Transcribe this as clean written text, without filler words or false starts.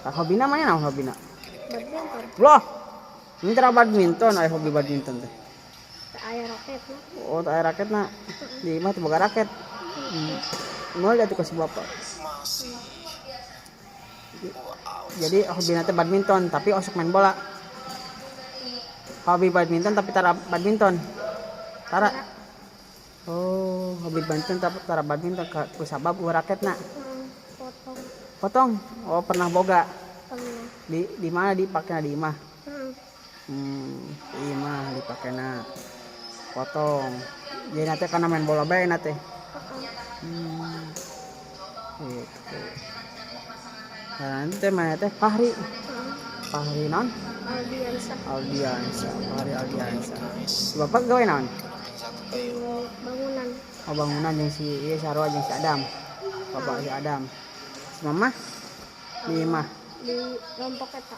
Hobina mana naon hobina? Badminton. Loh, minta badminton, aya hobi badminton teh. Aya raket lah. Oh, aya raketna. Di imah teh boga raket. Moal atuh ka si bapak. Jadi hobina teh badminton, tapi osok main bola. Hobi badminton tapi tara badminton. Tara. Oh, hobi badminton tapi tara badminton kusabab raketna. Potong. Potong. Oh, pernah boga. Pernah. Di mana dipakena di imah? Di imah dipakena. Potong. Jadi nanti karena main bola bae nanti. Gitu. Nah, nanti mana teh Fahri. Fahri non? Aldiansa. Fahri Aldiansa. Bapak gawe naon? Bangunan. Oh, bangunan yang si ieu sarua jeung si Adam. Bapak si Adam. Si Mama di imah. Di Lompok eta.